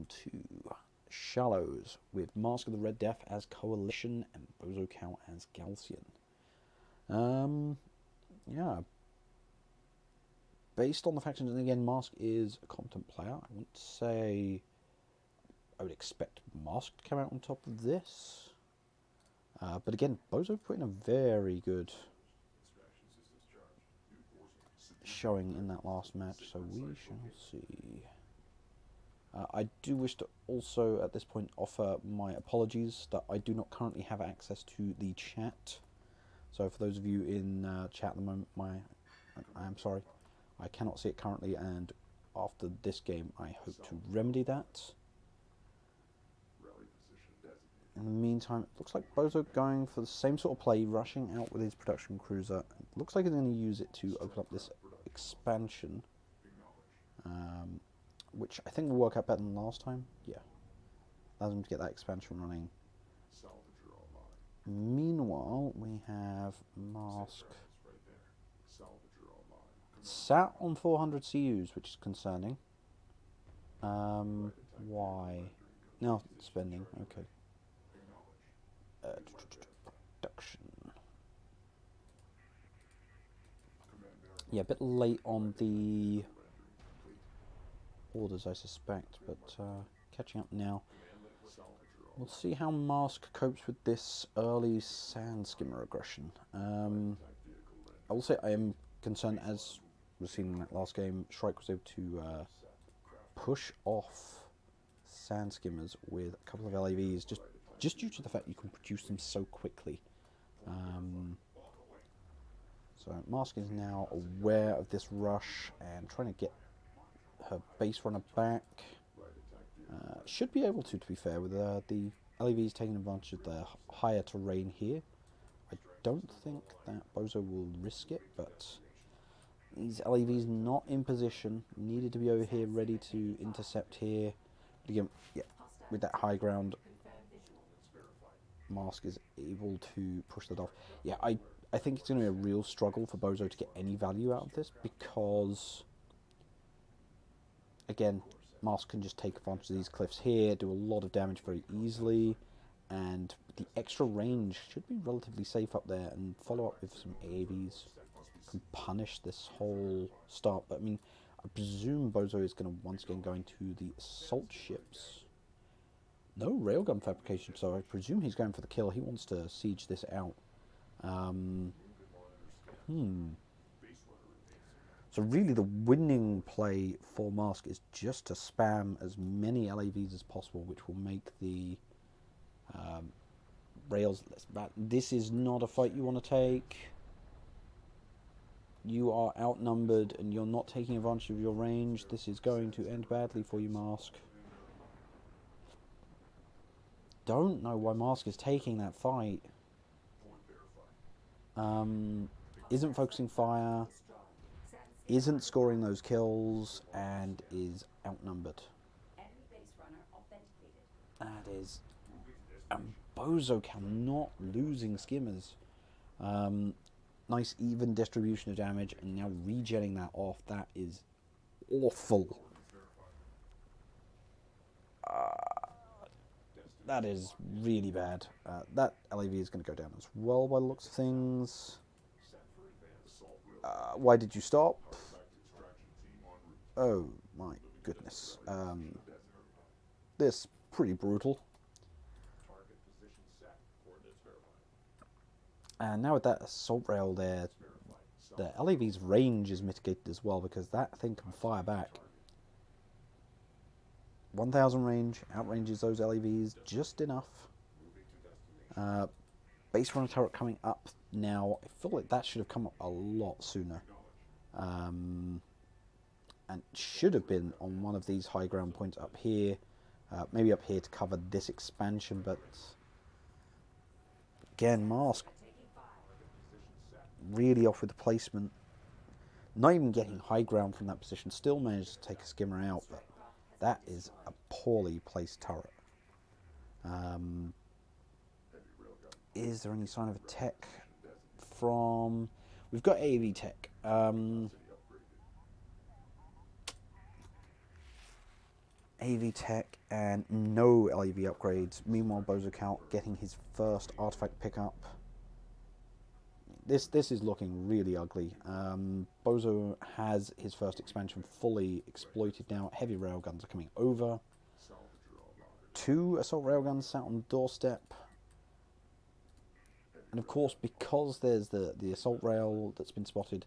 down to Shallows with Masque of the Red Death as Coalition and Bozocow as Galcian. Yeah. Based on the fact that, again, Masque is a competent player, I wouldn't say I would expect Masque to come out on top of this. But again, Bozo put in a very good showing in that last match, so we shall see. I do wish to also, at this point, offer my apologies that I do not currently have access to the chat. So for those of you in chat at the moment, I am sorry. I cannot see it currently, and after this game, I hope to remedy that. In the meantime, it looks like Bozo going for the same sort of play, rushing out with his production cruiser. It looks like he's going to use it to open up this expansion, which I think will work out better than last time. Yeah, allows him to get that expansion running. Meanwhile, we have Masque sat on 400 CUs, which is concerning. Why? No, spending, okay. Production. Yeah, a bit late on the orders, I suspect, but catching up now. We'll see how Masque copes with this early sand skimmer aggression. I will say I am concerned, as was seen in that last game, Shrike was able to push off sand skimmers with a couple of LAVs, just due to the fact you can produce them so quickly. So Masque is now aware of this rush and trying to get her base runner back. Should be able to be fair, with the LAVs taking advantage of the higher terrain here. I don't think that Bozo will risk it, but these LAVs not in position, needed to be over here ready to intercept here. But again, yeah, with that high ground, Masque is able to push that off. Yeah, I think it's going to be a real struggle for Bozo to get any value out of this, because again, Masque can just take advantage of these cliffs here, do a lot of damage very easily, and the extra range should be relatively safe up there, and follow up with some AAVs can punish this whole start. But I mean, I presume Bozo is going to once again go into the assault ships. No railgun fabrication, so I presume he's going for the kill. He wants to siege this out. So really the winning play for Masque is just to spam as many LAVs as possible, which will make the rails less bad. This is not a fight you want to take. You are outnumbered and you're not taking advantage of your range. This is going to end badly for you, Masque. Don't know why Masque is taking that fight. Isn't focusing fire, isn't scoring those kills, and is outnumbered. That is... Bozocow not losing skimmers. Nice even distribution of damage, and now regenning that off. That is awful. That is really bad. That LAV is going to go down as well by the looks of things. Why did you stop? Oh my goodness. This pretty brutal. And now with that assault rail there, the LAV's range is mitigated as well, because that thing can fire back. 1000 range, outranges those LAVs just enough. Base runner turret coming up now. I feel like that should have come up a lot sooner. And should have been on one of these high ground points up here. Maybe up here to cover this expansion, but again, Masque really off with the placement. Not even getting high ground from that position. Still managed to take a skimmer out, but that is a poorly placed turret. Is there any sign of a tech from... We've got AV tech. AV tech and no LAV upgrades. Meanwhile, Bozocow getting his first artifact pickup. This is looking really ugly. Bozo has his first expansion fully exploited now. Heavy railguns are coming over. 2 assault railguns sat on the doorstep. And of course, because there's the assault rail that's been spotted,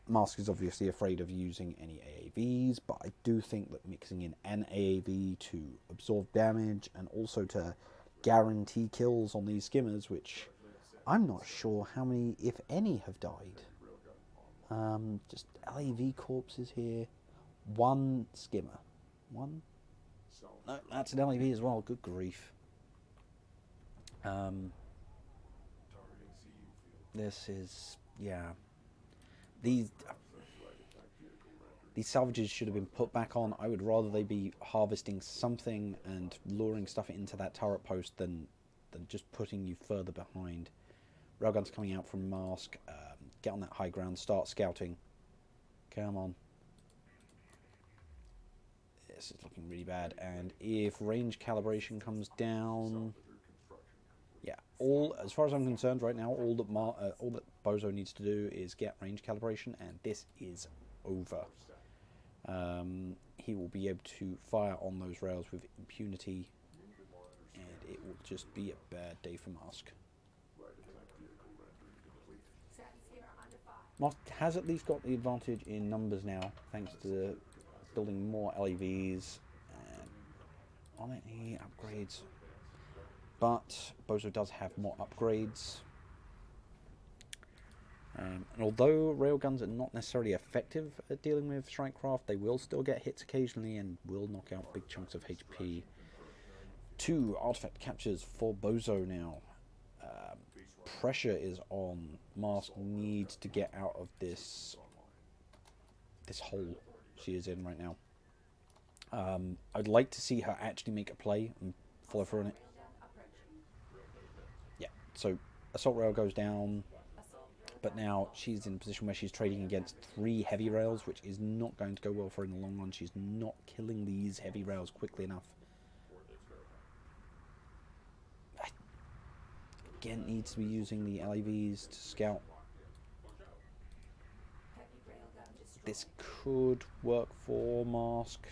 Masque is obviously afraid of using any AAVs, but I do think that mixing in an AAV to absorb damage and also to guarantee kills on these skimmers, which I'm not sure how many, if any, have died. Just LAV corpses here. 1 skimmer. 1? No, that's an LAV as well. Good grief. This is, yeah. These salvages should have been put back on. I would rather they be harvesting something and luring stuff into that turret post than just putting you further behind. Railguns coming out from Masque. Get on that high ground. Start scouting. Come on. This is looking really bad. And if range calibration comes down... Yeah, as far as I'm concerned right now, all that Bozo needs to do is get range calibration, and this is over. He will be able to fire on those rails with impunity, and it will just be a bad day for Masque. Masque has at least got the advantage in numbers now, thanks to building more LEVs and on any upgrades. But Bozo does have more upgrades. And although railguns are not necessarily effective at dealing with strike craft, they will still get hits occasionally and will knock out big chunks of HP. 2 artifact captures for Bozo now. Pressure is on. Masque needs to get out of this hole she is in right now. I'd like to see her actually make a play and follow through on it. Yeah, so assault rail goes down, but now she's in a position where she's trading against 3 heavy rails, which is not going to go well for her in the long run. She's not killing these heavy rails quickly enough. Again, needs to be using the LAVs to scout. This could work for Masque.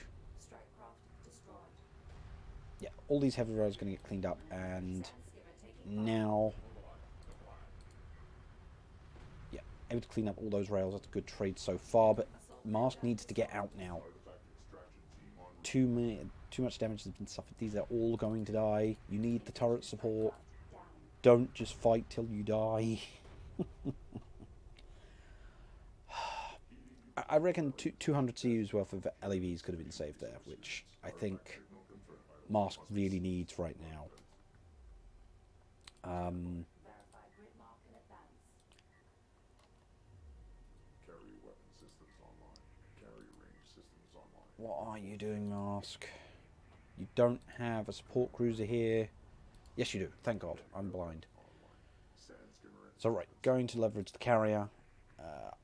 Yeah, all these heavy rails are going to get cleaned up, and now, yeah, able to clean up all those rails. That's a good trade so far, but Masque needs to get out now. Too much damage has been suffered. These are all going to die. You need the turret support. Don't just fight till you die. I reckon 200 CU's worth of LEVs could have been saved there, which I think Masque really needs right now. What are you doing, Masque? You don't have a support cruiser here. Yes, you do. Thank God. I'm blind. So, right, going to leverage the carrier.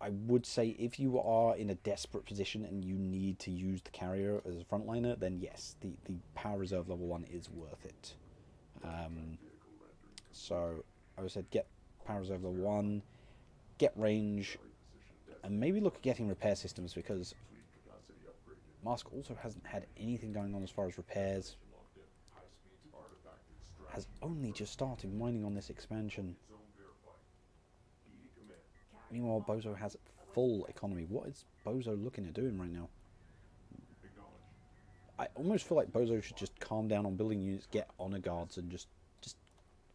I would say if you are in a desperate position and you need to use the carrier as a frontliner, then yes, the power reserve level 1 is worth it. So, I would say get power reserve level 1, get range, and maybe look at getting repair systems, because Masque also hasn't had anything going on as far as repairs. Has only just started mining on this expansion. Meanwhile, Bozo has full economy. What is Bozo looking at doing right now? I almost feel like Bozo should just calm down on building units, get honor guards, and just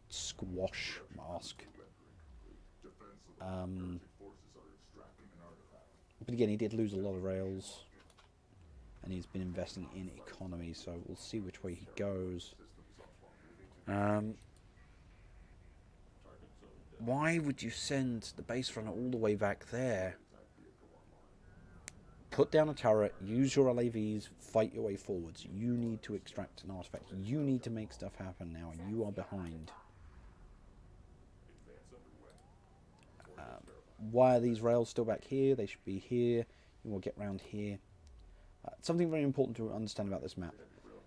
squash Masque. But again, he did lose a lot of rails, and he's been investing in economy, so we'll see which way he goes. Why would you send the base runner all the way back there? Put down a turret, use your LAVs, fight your way forwards. You need to extract an artifact. You need to make stuff happen now, and you are behind. Why are these rails still back here? They should be here. You will get round here. Something very important to understand about this map.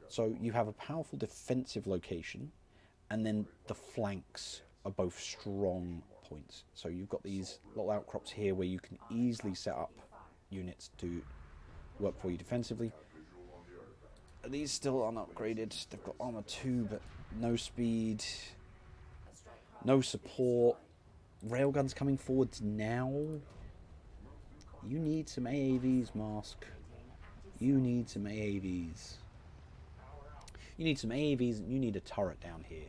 So you have a powerful defensive location, and then the flanks are both strong points. So you've got these little outcrops here where you can easily set up units to work for you defensively. These still aren't upgraded. They've got armor 2, but no speed, no support. Railguns coming forwards now. You need some AAVs, Masque. You need some AAVs. You need some AAVs, and you need a turret down here.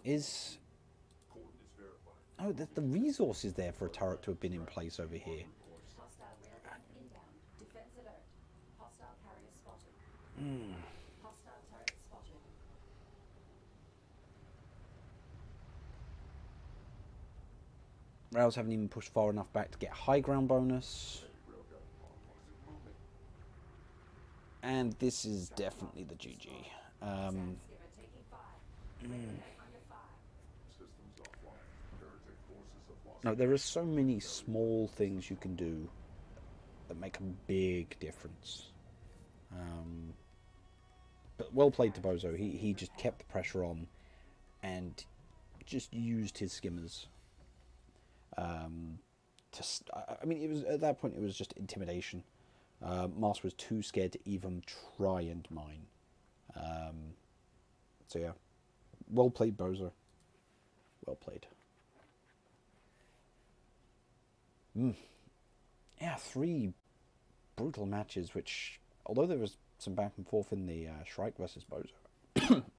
Is... Oh, the resource is there for a turret to have been in place over here. Rails haven't even pushed far enough back to get high ground bonus. And this is definitely the GG. No, there are so many small things you can do that make a big difference. But well played to Bozo. He just kept the pressure on and just used his skimmers. I mean, it was at that point it was just intimidation. Masque was too scared to even try and mine. So yeah, well played, Bozo. Well played. Yeah, 3 brutal matches, which, although there was some back and forth in the Shrike versus Bozo,